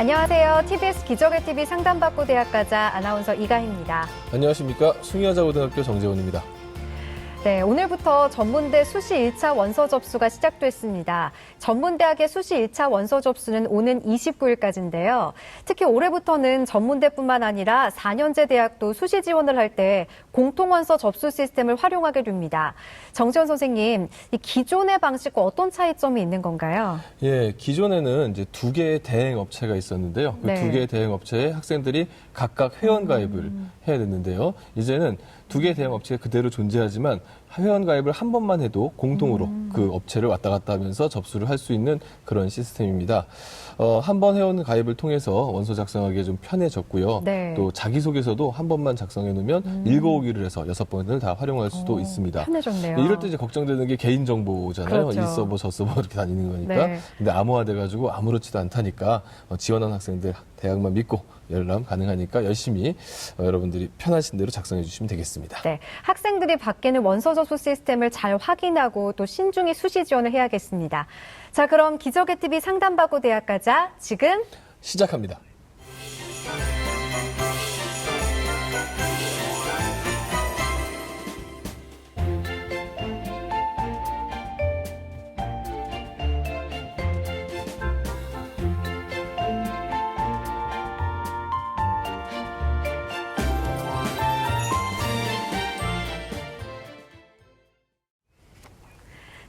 안녕하세요. TBS 기적의 TV 상담받고 대학가자 아나운서 이가희입니다. 안녕하십니까. 숭의하자고등학교 정재원입니다. 네, 오늘부터 전문대 수시 1차 원서 접수가 시작됐습니다. 전문대학의 수시 1차 원서 접수는 오는 29일까지인데요. 특히 올해부터는 전문대뿐만 아니라 4년제 대학도 수시 지원을 할 때 공통원서 접수 시스템을 활용하게 됩니다. 정재원 선생님, 이 기존의 방식과 어떤 차이점이 있는 건가요? 예, 기존에는 이제 두 개의 대행 업체가 있었는데요. 그 두 개의 대행 업체에 학생들이 각각 회원 가입을 해야 됐는데요. 이제는 두 개의 대행 업체가 그대로 존재하지만 회원 가입을 한 번만 해도 공동으로 그 업체를 왔다 갔다 하면서 접수를 할 수 있는 그런 시스템입니다. 한 번 회원 가입을 통해서 원서 작성하기 좀 편해졌고요. 네. 또 자기소개서도 한 번만 작성해 놓으면 읽어오기를 해서 6번을 다 활용할 수도 있습니다. 편해졌네요. 이럴 때 이제 걱정되는 게 개인정보잖아요. 그렇죠. 이 서버 저 서버 이렇게 다니는 거니까. 네. 근데 암호화돼가지고 아무렇지도 않다니까 지원한 학생들 대학만 믿고 열람 가능하니까 열심히 여러분들이 편하신 대로 작성해 주시면 되겠습니다. 네, 학생들이 바뀌는 원서 접수 시스템을 잘 확인하고 또 신중히 수시 지원을 해야겠습니다. 자, 그럼 기적의 TV 상담받고 대학가자 지금 시작합니다.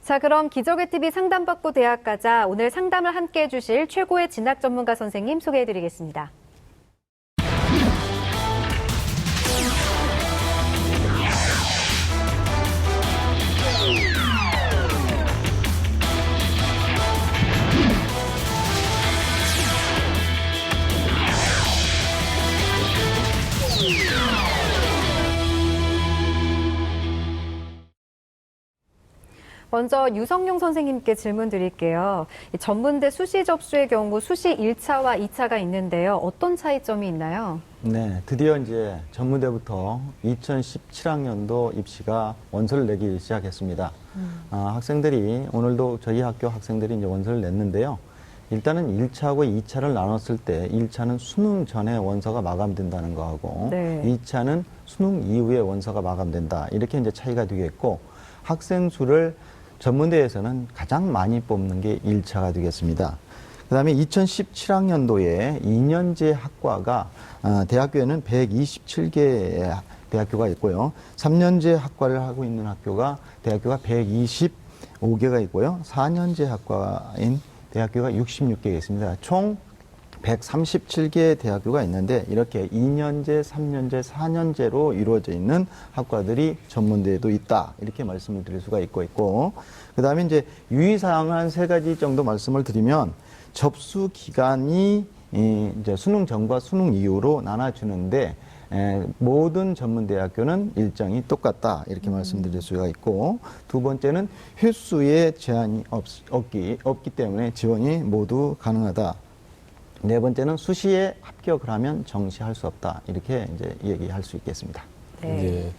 자, 그럼 기적의 TV 상담받고 대학가자 오늘 상담을 함께 해주실 최고의 진학 전문가 선생님 소개해드리겠습니다. 먼저 유성용 선생님께 질문 드릴게요. 이 전문대 수시 접수의 경우 수시 1차와 2차가 있는데요. 어떤 차이점이 있나요? 네, 드디어 이제 전문대부터 2017학년도 입시가 원서를 내기 시작했습니다. 학생들이 오늘도 저희 학교 학생들이 이제 원서를 냈는데요. 일단은 1차하고 2차를 나눴을 때 1차는 수능 전에 원서가 마감된다는 거하고 네. 2차는 수능 이후에 원서가 마감된다. 이렇게 이제 차이가 되겠고 학생 수를 전문대에서는 가장 많이 뽑는 게 1차가 되겠습니다. 그 다음에 2017학년도에 2년제 학과가 대학교에는 127개 대학교가 있고요. 3년제 학과를 하고 있는 대학교가 125개가 있고요. 4년제 학과인 대학교가 66개가 있습니다. 총 137개 대학교가 있는데 이렇게 2년제, 3년제, 4년제로 이루어져 있는 학과들이 전문대에도 있다. 이렇게 말씀을 드릴 수가 있고 그 다음에 이제 유의사항 한 3가지 정도 말씀을 드리면 접수 기간이 이제 수능 전과 수능 이후로 나눠주는데 모든 전문대학교는 일정이 똑같다. 이렇게 말씀드릴 수가 있고 두 번째는 횟수에 제한이 없기 때문에 지원이 모두 가능하다. 네 번째는 수시에 합격을 하면 정시할 수 없다. 이렇게 이제 얘기할 수 있겠습니다. 네.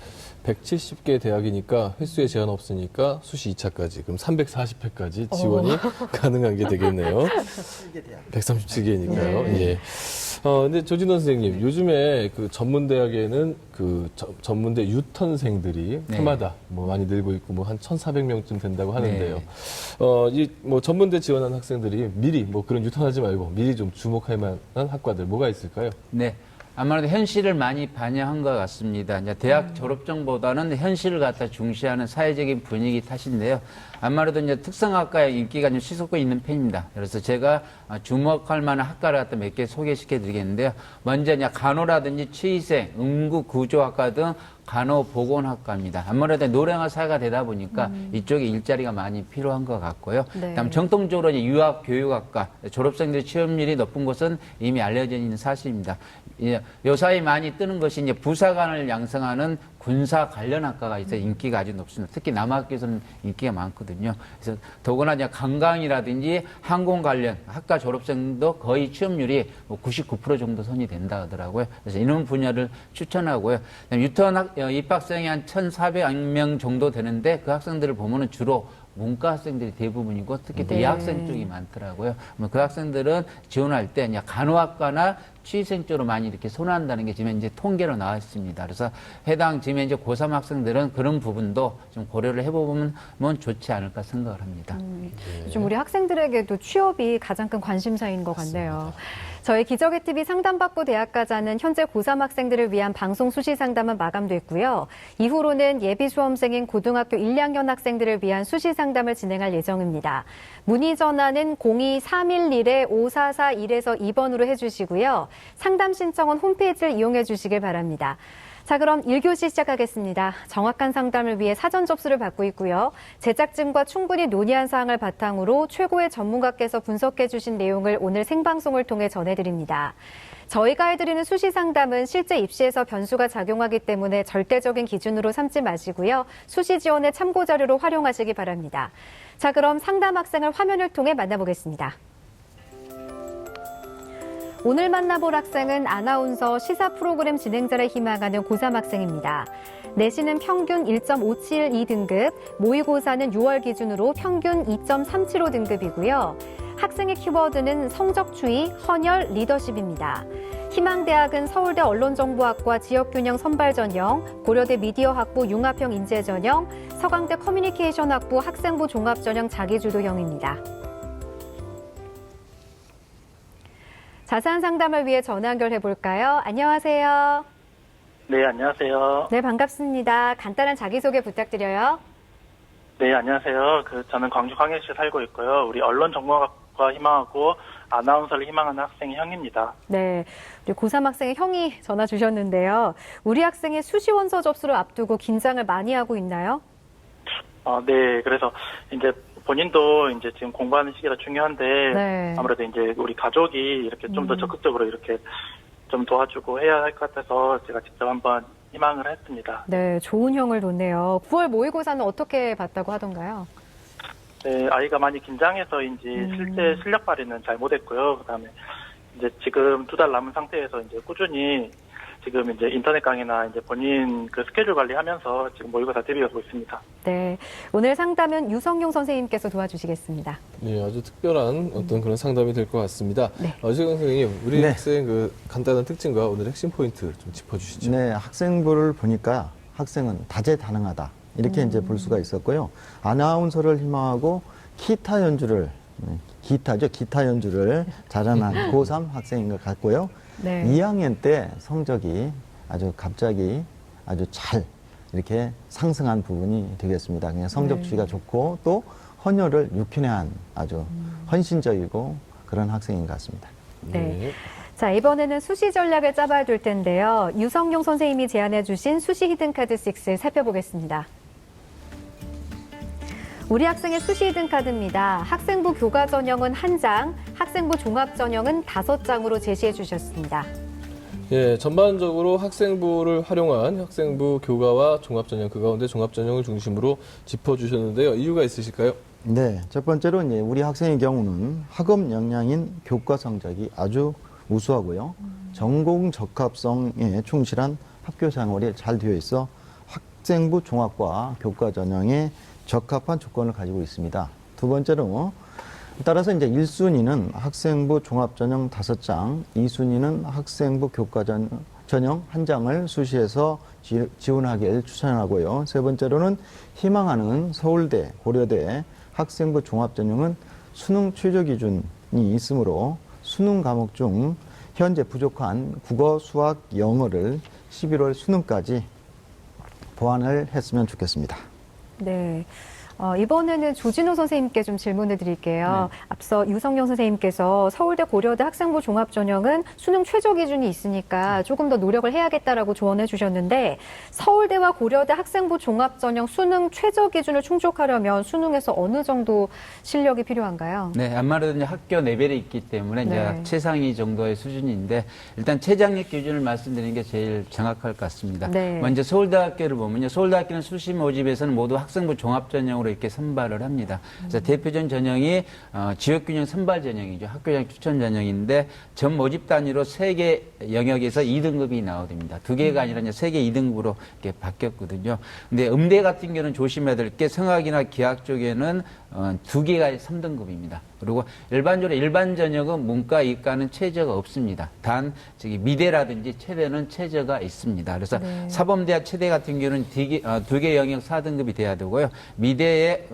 170개 대학이니까 횟수에 제한 없으니까 수시 2차까지 그럼 340회까지 지원이 가능한 게 되겠네요. 137개니까요. 네. 예. 근데 조진원 선생님, 요즘에 그 전문대학에는 그 전문대 유턴생들이 네. 해마다 뭐 많이 늘고 있고 뭐 한 1,400명쯤 된다고 하는데요. 네. 이 뭐 전문대 지원한 학생들이 미리 뭐 그런 유턴하지 말고 미리 좀 주목할 만한 학과들 뭐가 있을까요? 네. 아무래도 현실을 많이 반영한 것 같습니다. 이제 대학 졸업증보다는 현실을 갖다 중시하는 사회적인 분위기 탓인데요. 아무래도 이제 특성학과의 인기가 좀 치솟고 있는 편입니다. 그래서 제가 주목할 만한 학과를 갖다 몇 개 소개시켜 드리겠는데요. 먼저 이제 간호라든지 치의생, 응급구조학과 등 간호보건학과입니다. 아무래도 노령화 사회가 되다 보니까 이쪽에 일자리가 많이 필요한 것 같고요. 네. 그다음 정통적으로 이제 유학교육학과 졸업생들 취업률이 높은 곳은 이미 알려져 있는 사실입니다. 요사이 많이 뜨는 것이 이제 부사관을 양성하는 군사 관련 학과가 있어 인기가 아주 높습니다. 특히 남학교에서는 인기가 많거든요. 그래서 더구나 이제 관광이라든지 항공 관련 학과 졸업생도 거의 취업률이 99% 정도 선이 된다 하더라고요. 그래서 이런 분야를 추천하고요. 유턴 입학생이 한 1,400명 정도 되는데 그 학생들을 보면은 주로 문과 학생들이 대부분이고 특히 네. 대학생 쪽이 많더라고요. 그 학생들은 지원할 때 그냥 간호학과나 취생 쪽으로 많이 이렇게 선호한다는 게 지금 이제 통계로 나와 있습니다. 그래서 해당 지금 이제 고3 학생들은 그런 부분도 좀 고려를 해보면 좋지 않을까 생각을 합니다. 요즘 우리 학생들에게도 취업이 가장 큰 관심사인 것 같네요. 저희 기적의 TV 상담받고 대학 가자는 현재 고3 학생들을 위한 방송 수시 상담은 마감됐고요. 이후로는 예비 수험생인 고등학교 1, 2학년 학생들을 위한 수시 상담을 진행할 예정입니다. 문의 전화는 02-311-5441에서 2번으로 해주시고요. 상담 신청은 홈페이지를 이용해 주시길 바랍니다. 자, 그럼 1교시 시작하겠습니다. 정확한 상담을 위해 사전 접수를 받고 있고요. 제작진과 충분히 논의한 사항을 바탕으로 최고의 전문가께서 분석해 주신 내용을 오늘 생방송을 통해 전해드립니다. 저희가 해드리는 수시 상담은 실제 입시에서 변수가 작용하기 때문에 절대적인 기준으로 삼지 마시고요. 수시 지원의 참고 자료로 활용하시기 바랍니다. 자, 그럼 상담 학생을 화면을 통해 만나보겠습니다. 오늘 만나볼 학생은 아나운서 시사 프로그램 진행자를 희망하는 고3 학생입니다. 내신은 평균 1.572등급, 모의고사는 6월 기준으로 평균 2.375등급이고요. 학생의 키워드는 성적추이, 헌혈, 리더십입니다. 희망대학은 서울대 언론정보학과 지역균형 선발전형, 고려대 미디어학부 융합형 인재전형, 서강대 커뮤니케이션학부 학생부 종합전형 자기주도형입니다. 자세한 상담을 위해 전화 연결해 볼까요? 안녕하세요. 네, 안녕하세요. 네, 반갑습니다. 간단한 자기소개 부탁드려요. 네, 안녕하세요. 저는 광주 광역시에 살고 있고요. 우리 언론정보학과 희망하고 아나운서를 희망하는 학생의 형입니다. 네, 우리 고3 학생의 형이 전화 주셨는데요. 우리 학생의 수시 원서 접수를 앞두고 긴장을 많이 하고 있나요? 네, 그래서 이제 본인도 이제 지금 공부하는 시기라 중요한데 네. 아무래도 이제 우리 가족이 이렇게 좀 더 적극적으로 이렇게 좀 도와주고 해야 할 것 같아서 제가 직접 한번 희망을 했습니다. 네, 좋은 형을 뒀네요. 9월 모의고사는 어떻게 봤다고 하던가요? 네, 아이가 많이 긴장해서인지 실제 실력 발휘는 잘 못했고요. 그다음에 이제 지금 2달 남은 상태에서 이제 꾸준히 지금 이제 인터넷 강의나 이제 본인 스케줄 관리하면서 지금 모의고사 대비하고 있습니다. 네, 오늘 상담은 유성용 선생님께서 도와주시겠습니다. 네, 아주 특별한 어떤 그런 상담이 될 것 같습니다. 네. 어지간 선생님, 우리 네. 학생 간단한 특징과 오늘 핵심 포인트 좀 짚어주시죠. 네, 학생부를 보니까 학생은 다재다능하다. 이렇게 이제 볼 수가 있었고요. 아나운서를 희망하고 기타 연주를, 기타죠. 기타 연주를 잘하는 고3 학생인 것 같고요. 네. 2학년 때 성적이 아주 갑자기 아주 잘 이렇게 상승한 부분이 되겠습니다. 그냥 성적 추이가 좋고 또 헌혈을 6회나 한 아주 헌신적이고 그런 학생인 것 같습니다. 네. 자, 이번에는 수시 전략을 짜봐야 될 텐데요. 유성용 선생님이 제안해 주신 수시 히든카드 6 살펴보겠습니다. 우리 학생의 수시 히든카드입니다. 학생부 교과 전형은 1장, 학생부 종합 전형은 5장으로 제시해 주셨습니다. 예, 전반적으로 학생부를 활용한 학생부 교과와 종합전형, 그 가운데 종합전형을 중심으로 짚어주셨는데요. 이유가 있으실까요? 네, 첫 번째로 이제 우리 학생의 경우는 학업 역량인 교과 성적이 아주 우수하고요. 전공 적합성에 충실한 학교 생활이 잘 되어 있어 학생부 종합과 교과 전형에 적합한 조건을 가지고 있습니다. 두 번째로 따라서 이제 1순위는 학생부 종합전형 5장, 2순위는 학생부 교과 전형 1장을 수시해서 지원하길 추천하고요. 세 번째로는 희망하는 서울대, 고려대 학생부 종합전형은 수능 최저 기준이 있으므로 수능 과목 중 현재 부족한 국어, 수학, 영어를 11월 수능까지 보완을 했으면 좋겠습니다. 네. 이번에는 조진호 선생님께 좀 질문을 드릴게요. 네. 앞서 유성용 선생님께서 서울대 고려대 학생부 종합전형은 수능 최저 기준이 있으니까 조금 더 노력을 해야겠다라고 조언해 주셨는데 서울대와 고려대 학생부 종합전형 수능 최저 기준을 충족하려면 수능에서 어느 정도 실력이 필요한가요? 네, 아무래도 이제 학교 레벨이 있기 때문에 네. 이제 최상위 정도의 수준인데 일단 최장력 기준을 말씀드리는 게 제일 정확할 것 같습니다. 네. 먼저 서울대학교를 보면요. 서울대학교는 수시 모집에서는 모두 학생부 종합전형으로 전형으로 이렇게 선발을 합니다. 그래서 대표적인 전형이 지역균형 선발 전형이죠. 학교장 추천 전형인데 전 모집 단위로 3개 영역에서 2등급이 나오됩니다. 2개가 아니라 이제 3개 2등급으로 이렇게 바뀌었거든요. 근데 음대 같은 경우는 조심해야 될 게 성악이나 기악 쪽에는 2개가 3등급입니다. 그리고 일반적으로 일반 전형은 문과, 이과는 최저가 없습니다. 단 저기 미대라든지 체대는 최저가 있습니다. 그래서 네. 사범대학 체대 같은 경우는 2개 영역 4등급이 돼야 되고요. 미대의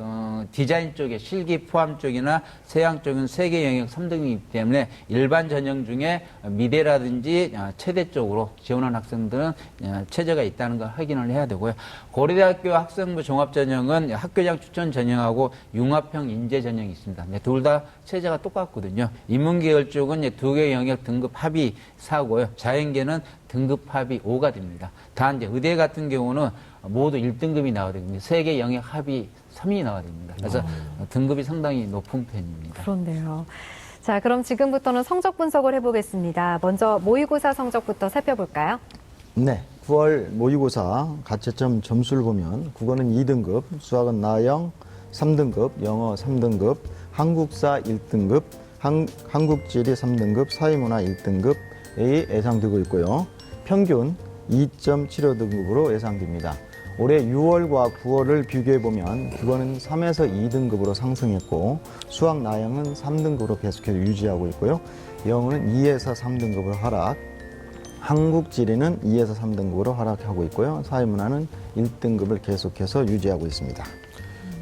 디자인 쪽에 실기 포함 쪽이나 세양 쪽은 3개 영역 3등급이기 때문에 일반 전형 중에 미대라든지 체대 쪽으로 지원한 학생들은 최저가 있다는 걸 확인을 해야 되고요. 고려대학교 학생부 종합전형은 학교장 추천 전형하고 융합형 인재 전형이 있습니다. 둘 다 체제가 똑같거든요. 인문계열 쪽은 2개 영역 등급 합이 4고요. 자연계는 등급 합이 5가 됩니다. 단 이제 의대 같은 경우는 모두 1등급이 나와야 됩니다. 3개 영역 합이 3이 나와야 됩니다. 그래서 등급이 상당히 높은 편입니다. 그렇네요. 자, 그럼 지금부터는 성적 분석을 해보겠습니다. 먼저 모의고사 성적부터 살펴볼까요? 네. 9월 모의고사 가채점 점수를 보면 국어는 2등급, 수학은 나영 3등급, 영어 3등급, 한국사 1등급, 한국지리 3등급, 사회문화 1등급이 예상되고 있고요. 평균 2.75등급으로 예상됩니다. 올해 6월과 9월을 비교해보면 국어는 3에서 2등급으로 상승했고 수학 나영은 3등급으로 계속해서 유지하고 있고요. 영어는 2에서 3등급으로 하락, 한국지리는 2에서 3등급으로 하락하고 있고요. 사회문화는 1등급을 계속해서 유지하고 있습니다.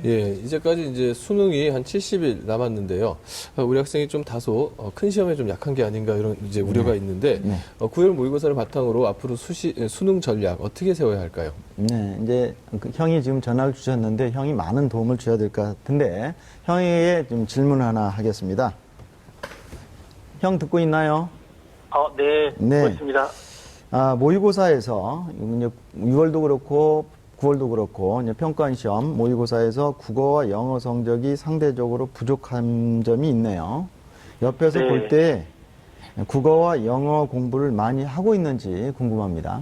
예, 이제까지 이제 수능이 한 70일 남았는데요. 우리 학생이 좀 다소 큰 시험에 좀 약한 게 아닌가 이런 이제 우려가 있는데, 9월 모의고사를 바탕으로 앞으로 수능 전략 어떻게 세워야 할까요? 네, 이제 형이 지금 전화를 주셨는데 형이 많은 도움을 줘야 될 것 같은데 형에게 좀 질문 하나 하겠습니다. 형 듣고 있나요? 네, 네. 듣고 있습니다. 모의고사에서 6월도 그렇고 9월도 그렇고 이제 평가원 시험 모의고사에서 국어와 영어 성적이 상대적으로 부족한 점이 있네요. 옆에서 네. 볼 때 국어와 영어 공부를 많이 하고 있는지 궁금합니다.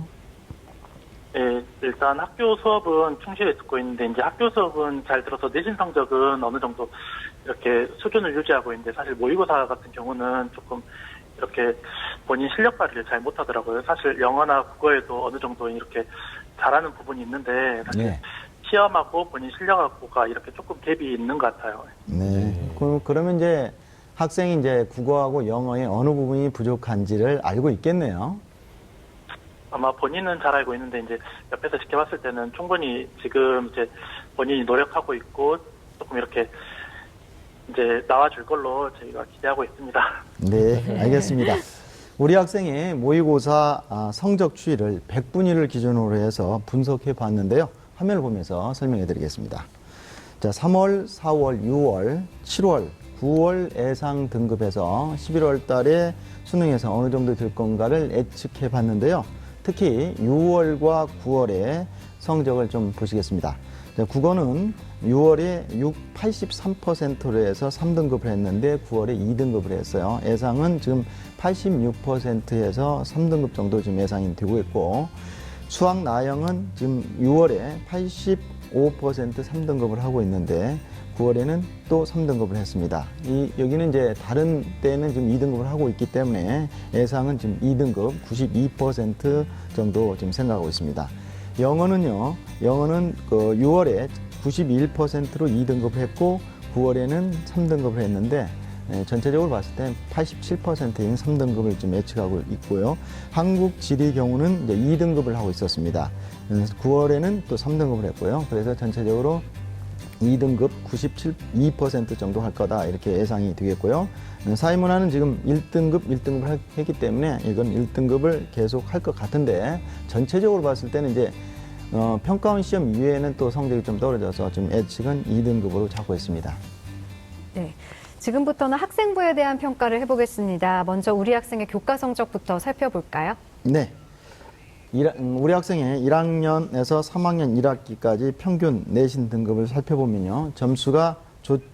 네, 일단 학교 수업은 충실히 듣고 있는데 이제 학교 수업은 잘 들어서 내신 성적은 어느 정도 이렇게 수준을 유지하고 있는데 사실 모의고사 같은 경우는 조금 이렇게 본인 실력 발휘를 잘 못하더라고요. 사실 영어나 국어에도 어느 정도 이렇게 잘하는 부분이 있는데 사실 네. 시험하고 본인 실력하고가 이렇게 조금 갭이 있는 것 같아요. 네. 그러면 이제 학생이 이제 국어하고 영어의 어느 부분이 부족한지를 알고 있겠네요. 아마 본인은 잘 알고 있는데 이제 옆에서 지켜봤을 때는 충분히 지금 이제 본인이 노력하고 있고 조금 이렇게 이제 나와줄 걸로 저희가 기대하고 있습니다. 네, 알겠습니다. 우리 학생의 모의고사 성적 추이를 100분위를 기준으로 해서 분석해 봤는데요. 화면을 보면서 설명해 드리겠습니다. 자, 3월, 4월, 6월, 7월, 9월 예상 등급에서 11월 달에 수능에서 어느 정도 될 건가를 예측해 봤는데요. 특히 6월과 9월의 성적을 좀 보시겠습니다. 자, 국어는 6월에 83%로 해서 3등급을 했는데 9월에 2등급을 했어요. 예상은 지금 86%에서 3등급 정도 지금 예상이 되고 있고, 수학 나영은 지금 6월에 85% 3등급을 하고 있는데 9월에는 또 3등급을 했습니다. 여기는 이제 다른 때는 지금 2등급을 하고 있기 때문에 예상은 지금 2등급 92% 정도 지금 생각하고 있습니다. 영어는요, 영어는 6월에 91%로 2등급을 했고 9월에는 3등급을 했는데 전체적으로 봤을 때 87%인 3등급을 좀 예측하고 있고요. 한국 지리 경우는 이제 2등급을 하고 있었습니다. 9월에는 또 3등급을 했고요. 그래서 전체적으로 2등급 92% 정도 할 거다 이렇게 예상이 되겠고요. 사회문화는 지금 1등급을 했기 때문에 이건 1등급을 계속 할 것 같은데 전체적으로 봤을 때는 이제 평가원 시험 이외에는 또 성적이 좀 떨어져서 지금 예측은 2등급으로 잡고 있습니다. 네. 지금부터는 학생부에 대한 평가를 해보겠습니다. 먼저 우리 학생의 교과 성적부터 살펴볼까요? 네. 우리 학생의 1학년에서 3학년 1학기까지 평균 내신 등급을 살펴보면요. 점수가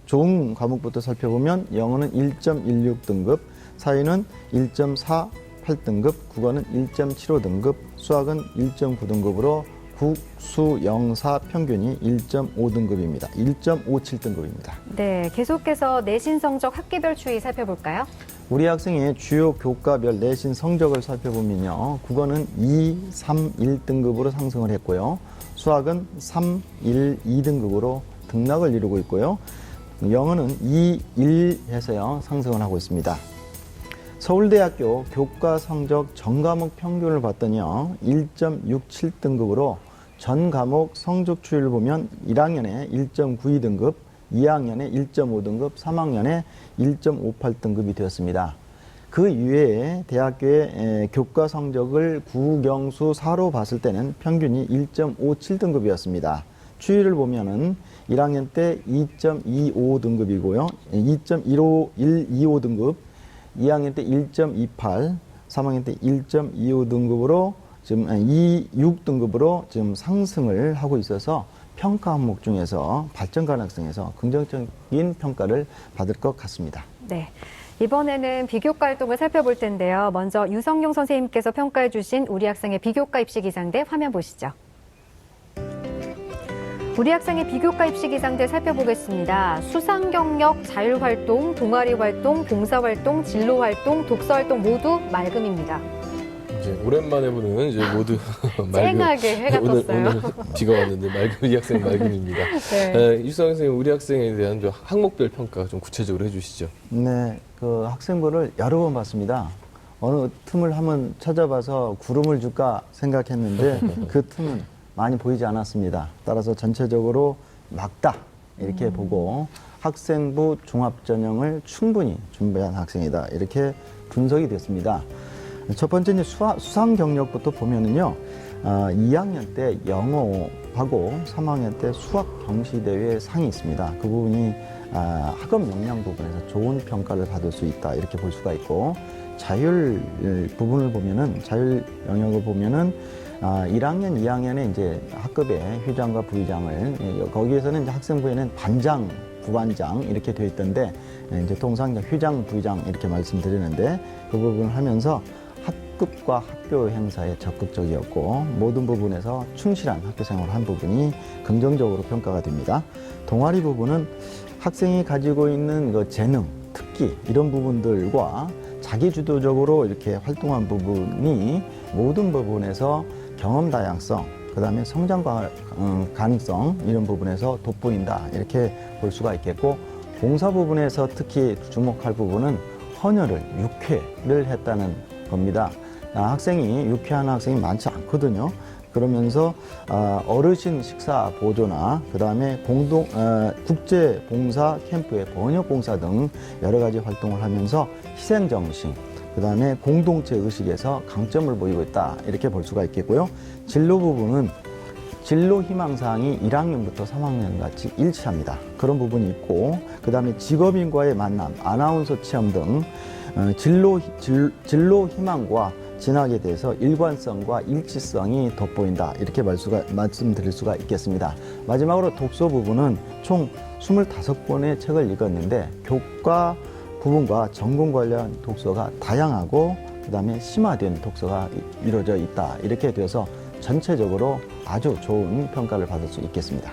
좋은 과목부터 살펴보면 영어는 1.16등급, 사회는 1.48등급, 국어는 1.75등급, 수학은 1.9등급으로 국수 영사 평균이 1.5등급입니다. 1.57등급입니다. 네, 계속해서 내신 성적 학기별 추이 살펴볼까요? 우리 학생의 주요 교과별 내신 성적을 살펴보면요. 국어는 2, 3, 1등급으로 상승을 했고요. 수학은 3, 1, 2등급으로 등락을 이루고 있고요. 영어는 2, 1 해서요. 상승을 하고 있습니다. 서울대학교 교과 성적 전 과목 평균을 봤더니요. 1.67등급으로 전 과목 성적 추이를 보면 1학년에 1.92등급, 2학년에 1.5등급, 3학년에 1.58등급이 되었습니다. 그 이외에 대학교의 교과 성적을 구경수 4로 봤을 때는 평균이 1.57등급이었습니다. 추이를 보면은 1학년 때 2.25등급이고요. 2.125등급, 2학년 때 1.28, 3학년 때 1.25등급으로 지금 26등급으로 지금 상승을 하고 있어서 평가 항목 중에서 발전 가능성에서 긍정적인 평가를 받을 것 같습니다. 네. 이번에는 비교과 활동을 살펴볼 텐데요. 먼저 유성용 선생님께서 평가해 주신 우리 학생의 비교과 입시 기상대 화면 보시죠. 우리 학생의 비교과 입시 기상대 살펴보겠습니다. 수상 경력, 자율활동, 동아리 활동, 봉사활동, 진로활동, 독서활동 모두 맑음입니다. 이제 오랜만에 보는 이제 모두 쨍하게 해가 떴어요. 오늘 비가 왔는데 맑음 이 학생 맑음입니다. 네. 유성 선생님 우리 학생에 대한 좀 항목별 평가 좀 구체적으로 해주시죠. 네, 그 학생부를 여러 번 봤습니다. 어느 틈을 한번 찾아봐서 구름을 줄까 생각했는데 그 틈은 많이 보이지 않았습니다. 따라서 전체적으로 맑다 이렇게 보고 학생부 종합전형을 충분히 준비한 학생이다 이렇게 분석이 됐습니다. 첫 번째 이제 수상 경력부터 보면은요, 2학년 때 영어하고 3학년 때 수학 경시대회 상이 있습니다. 그 부분이 학업 역량 부분에서 좋은 평가를 받을 수 있다 이렇게 볼 수가 있고, 자율 부분을 보면은 자율 영역을 보면은 1학년, 2학년에 이제 학급의 휴장과 부의장을 거기에서는 이제 학생부에는 반장, 부반장 이렇게 되어 있던데 이제 통상 휴장, 부의장 이렇게 말씀드리는데 그 부분을 하면서 학급과 학교 행사에 적극적이었고 모든 부분에서 충실한 학교 생활을 한 부분이 긍정적으로 평가가 됩니다. 동아리 부분은 학생이 가지고 있는 그 재능, 특기 이런 부분들과 자기주도적으로 이렇게 활동한 부분이 모든 부분에서 경험 다양성, 그 다음에 성장 가능성 이런 부분에서 돋보인다 이렇게 볼 수가 있겠고, 봉사 부분에서 특히 주목할 부분은 헌혈을 6회를 했다는 겁니다. 학생이 6회 하는 학생이 많지 않거든요. 그러면서 어르신 식사 보조나 그 다음에 국제 봉사 캠프의 번역 봉사 등 여러 가지 활동을 하면서 희생 정신, 그 다음에 공동체 의식에서 강점을 보이고 있다 이렇게 볼 수가 있겠고요. 진로 부분은 진로 희망사항이 1학년부터 3학년 같이 일치합니다. 그런 부분이 있고, 그 다음에 직업인과의 만남, 아나운서 체험 등 진로 희망과 진학에 대해서 일관성과 일치성이 돋보인다 이렇게 말씀드릴 수가 있겠습니다. 마지막으로 독서 부분은 총 25권의 책을 읽었는데 교과 부분과 전공 관련 독서가 다양하고 그 다음에 심화된 독서가 이루어져 있다 이렇게 되어서 전체적으로 아주 좋은 평가를 받을 수 있겠습니다.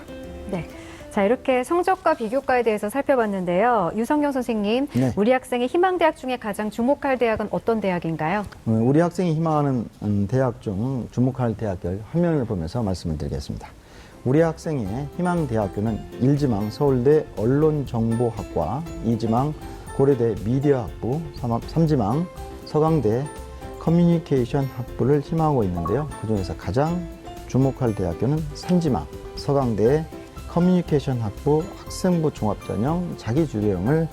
네. 자, 이렇게 성적과 비교과에 대해서 살펴봤는데요. 유성경 선생님, 네. 우리 학생의 희망대학 중에 가장 주목할 대학은 어떤 대학인가요? 우리 학생이 희망하는 대학 중 주목할 대학별 화면을 보면서 말씀을 드리겠습니다. 우리 학생의 희망대학교는 1지망 서울대 언론정보학과, 2지망 고려대 미디어학부, 3지망 서강대 커뮤니케이션 학부를 희망하고 있는데요. 그중에서 가장 주목할 대학교는 3지망 서강대 커뮤니케이션 학부 학생부 종합전형 자기주도형을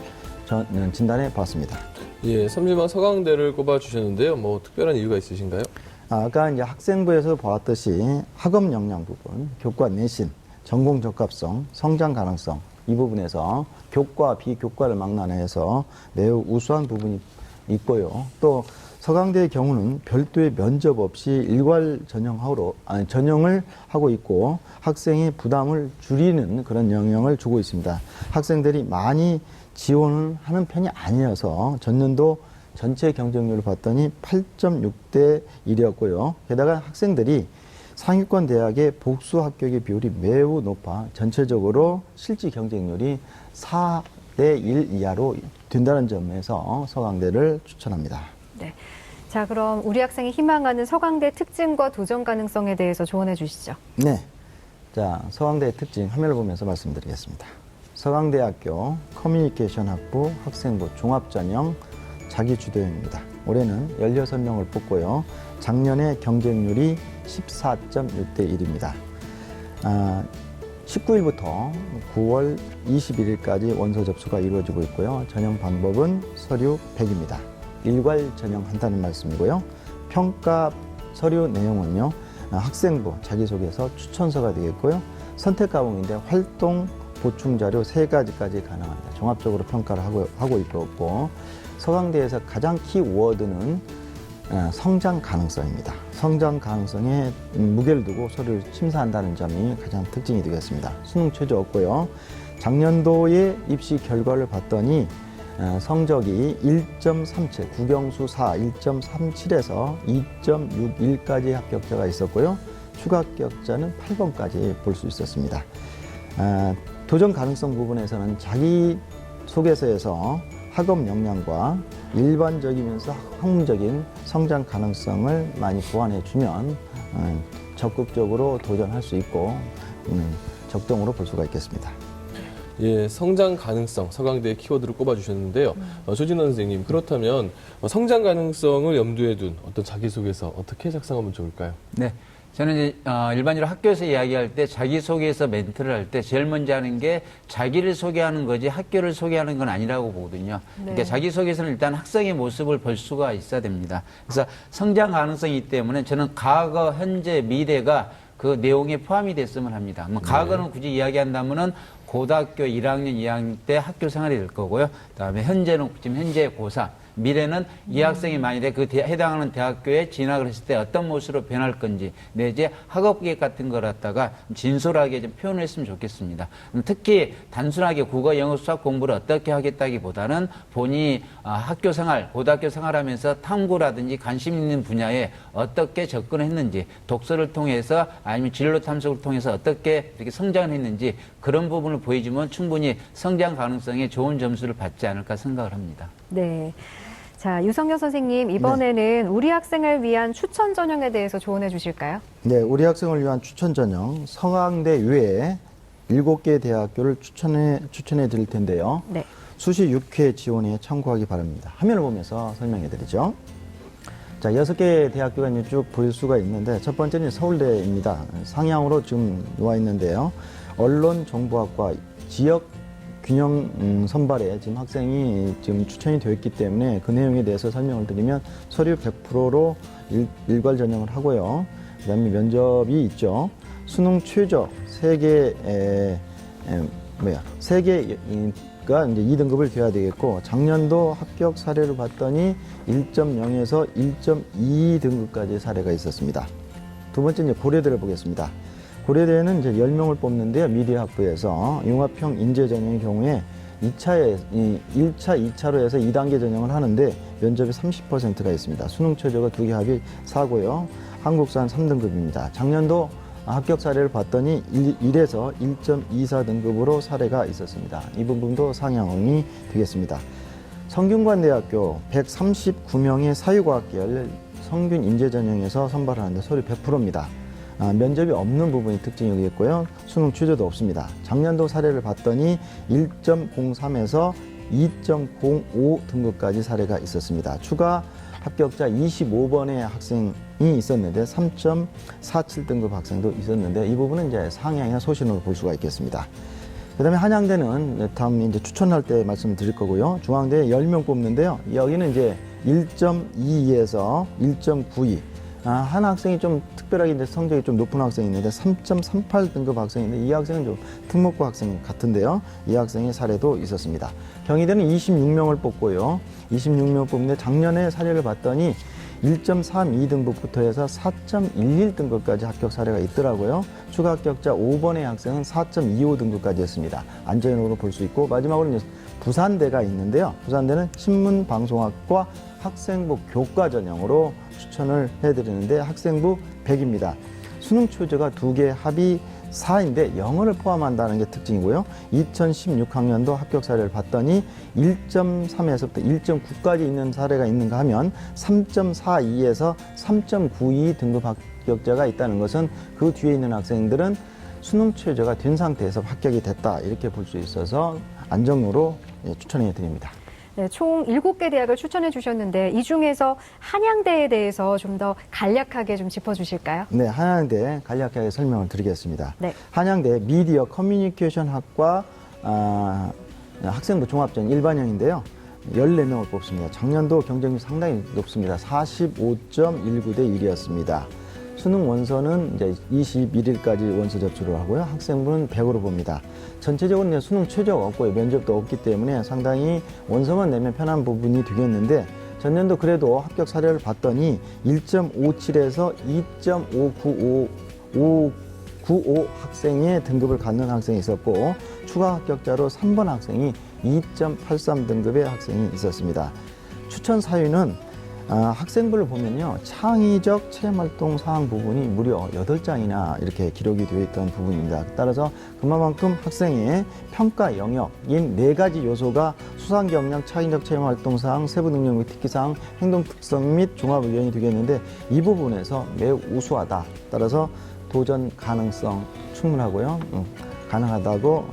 진단해 봤습니다. 예, 3지망 서강대를 꼽아 주셨는데요. 뭐 특별한 이유가 있으신가요? 아까 이제 학생부에서 보았듯이 학업 역량 부분, 교과 내신, 전공 적합성, 성장 가능성 이 부분에서 교과, 비교과를 망라해서 매우 우수한 부분이 있고요. 또 서강대의 경우는 별도의 면접 없이 일괄 전형을 하고 있고 학생의 부담을 줄이는 그런 영향을 주고 있습니다. 학생들이 많이 지원을 하는 편이 아니어서 전년도 전체 경쟁률을 봤더니 8.6대 1이었고요. 게다가 학생들이 상위권 대학의 복수 합격의 비율이 매우 높아 전체적으로 실지 경쟁률이 4대 1 이하로 된다는 점에서 서강대를 추천합니다. 네. 자, 그럼 우리 학생이 희망하는 서강대 특징과 도전 가능성에 대해서 조언해 주시죠. 네. 자, 서강대의 특징 화면을 보면서 말씀드리겠습니다. 서강대학교 커뮤니케이션 학부 학생부 종합전형 자기주도형입니다. 올해는 16명을 뽑고요. 작년에 경쟁률이 14.6대 1입니다. 19일부터 9월 21일까지 원서 접수가 이루어지고 있고요. 전형 방법은 서류 100입니다. 일괄 전형한다는 말씀이고요. 평가 서류 내용은요. 학생부 자기소개서 추천서가 되겠고요. 선택 과목인데 활동 보충 자료 3가지까지 가능합니다. 종합적으로 평가를 하고 있고 서강대에서 가장 키워드는 성장 가능성입니다. 성장 가능성에 무게를 두고 서류를 심사한다는 점이 가장 특징이 되겠습니다. 수능 최저 없고요. 작년도에 입시 결과를 봤더니 성적이 1.37, 국영수 4, 1.37에서 2.61까지 합격자가 있었고요. 추가 합격자는 8번까지 볼 수 있었습니다. 도전 가능성 부분에서는 자기소개서에서 학업 역량과 일반적이면서 학문적인 성장 가능성을 많이 보완해주면 적극적으로 도전할 수 있고 적동으로 볼 수가 있겠습니다. 예, 성장 가능성, 서강대의 키워드를 꼽아주셨는데요. 조진원 선생님, 그렇다면 성장 가능성을 염두에 둔 어떤 자기소개서 어떻게 작성하면 좋을까요? 네. 저는 이제 일반적으로 학교에서 이야기할 때 자기소개서 멘트를 할 때 제일 먼저 하는 게 자기를 소개하는 거지 학교를 소개하는 건 아니라고 보거든요. 그러니까 자기소개서는 일단 학생의 모습을 볼 수가 있어야 됩니다. 그래서 성장 가능성이 있기 때문에 저는 과거, 현재, 미래가 그 내용에 포함이 됐으면 합니다. 뭐 과거는 굳이 이야기한다면은 고등학교 1학년, 2학년 때 학교 생활이 될 거고요. 그다음에 현재는 지금 현재 고3. 미래는 이 학생이 만일에 그 해당하는 대학교에 진학을 했을 때 어떤 모습으로 변할 건지 내지 학업 계획 같은 걸 갖다가 진솔하게 좀 표현을 했으면 좋겠습니다. 특히 단순하게 국어, 영어, 수학 공부를 어떻게 하겠다기보다는 본인이 학교 생활, 고등학교 생활하면서 탐구라든지 관심 있는 분야에 어떻게 접근했는지 독서를 통해서 아니면 진로 탐색을 통해서 어떻게 이렇게 성장을 했는지 그런 부분을 보여주면 충분히 성장 가능성에 좋은 점수를 받지 않을까 생각을 합니다. 네. 자, 유성현 선생님, 이번에는 우리 학생을 위한 추천 전형에 대해서 조언해 주실까요? 네, 우리 학생을 위한 추천 전형 서강대 외에 7개 대학교를 추천해 드릴 텐데요. 네. 수시 6회 지원에 참고하기 바랍니다. 화면을 보면서 설명해 드리죠. 자, 6개 대학교가 이제 쭉 볼 수가 있는데 첫 번째는 서울대입니다. 상향으로 지금 놓아 있는데요. 언론정보학과 지역 균형 선발에 지금 학생이 지금 추천이 되어 있기 때문에 그 내용에 대해서 설명을 드리면 서류 100%로 일괄 전형을 하고요. 그 다음에 면접이 있죠. 수능 최저 3개가 이제 2등급을 돼야 되겠고 작년도 합격 사례를 봤더니 1.0에서 1.2등급까지 사례가 있었습니다. 두 번째 이제 고려대를 보겠습니다. 고려대는 이제 10명을 뽑는데요. 미래학부에서 융합형 인재 전형의 경우에 1차, 2차로 해서 2단계 전형을 하는데 면접이 30%가 있습니다. 수능 최저가 2개 합이 4고요. 한국산 3등급입니다. 작년도 합격 사례를 봤더니 1에서 1.24등급으로 사례가 있었습니다. 이 부분도 상향이 되겠습니다. 성균관대학교 139명의 사회과학계열 성균 인재 전형에서 선발하는데 서류 100%입니다. 면접이 없는 부분이 특징이겠고요. 수능 최저도 없습니다. 작년도 사례를 봤더니 1.03에서 2.05 등급까지 사례가 있었습니다. 추가 합격자 25번의 학생이 있었는데 3.47 등급 학생도 있었는데 이 부분은 이제 상향이나 소신으로 볼 수가 있겠습니다. 그다음에 한양대는 다음 이제 추천할 때 말씀드릴 거고요. 중앙대 10명 뽑는데요. 여기는 이제 1.22에서 1.92. 한 학생이 좀 특별하게 이제 성적이 좀 높은 학생이 있는데 3.38 등급 학생인데 이 학생은 좀 특목고 학생 같은데요. 이 학생의 사례도 있었습니다. 경희대는 26명을 뽑고요. 26명 뽑는데 작년에 사례를 봤더니 1.32 등급부터 해서 4.11 등급까지 합격 사례가 있더라고요. 추가 합격자 5번의 학생은 4.25 등급까지 했습니다. 안전으로 볼 수 있고 마지막으로 이제 부산대가 있는데요. 부산대는 신문방송학과 학생부 교과 전형으로 추천을 해드리는데 학생부 100입니다. 수능 최저가 2개 합이 4인데 영어를 포함한다는 게 특징이고요. 2016학년도 합격 사례를 봤더니 1.3에서부터 1.9까지 있는 사례가 있는가 하면 3.42에서 3.92 등급 합격자가 있다는 것은 그 뒤에 있는 학생들은 수능 최저가 된 상태에서 합격이 됐다 이렇게 볼 수 있어서 안정로로 추천해 드립니다. 네, 총 7개 대학을 추천해 주셨는데 이 중에서 한양대에 대해서 좀 더 간략하게 좀 짚어주실까요? 네, 한양대 간략하게 설명을 드리겠습니다. 네. 한양대 미디어 커뮤니케이션 학과 학생부 종합전 일반형인데요. 14명을 뽑습니다. 작년도 경쟁률 상당히 높습니다. 45.19대 1이었습니다. 수능 원서는 이제 21일까지 원서 접수를 하고요. 학생부는 100으로 봅니다. 전체적으로 이제 수능 최저가 없고요. 면접도 없기 때문에 상당히 원서만 내면 편한 부분이 되겠는데 전년도 그래도 합격 사례를 봤더니 1.57에서 2.595 학생의 등급을 갖는 학생이 있었고 추가 합격자로 3번 학생이 2.83 등급의 학생이 있었습니다. 추천 사유는 학생부를 보면요. 창의적 체험활동 사항 부분이 무려 8장이나 이렇게 기록이 되어 있던 부분입니다. 따라서 그만큼 학생의 평가 영역인 4가지 요소가 수상 경력, 창의적 체험활동 사항, 세부 능력 특기사항, 행동 특성 및 종합 의견이 되겠는데 이 부분에서 매우 우수하다. 따라서 도전 가능성 충분하고요. 가능하다고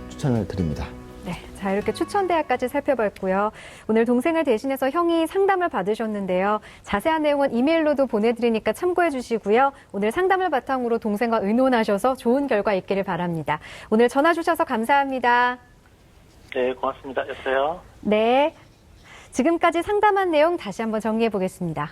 추천을 드립니다. 네, 자 이렇게 추천 대학까지 살펴봤고요. 오늘 동생을 대신해서 형이 상담을 받으셨는데요. 자세한 내용은 이메일로도 보내드리니까 참고해 주시고요. 오늘 상담을 바탕으로 동생과 의논하셔서 좋은 결과 있기를 바랍니다. 오늘 전화 주셔서 감사합니다. 네, 고맙습니다. 여보세요? 네, 지금까지 상담한 내용 다시 한번 정리해 보겠습니다.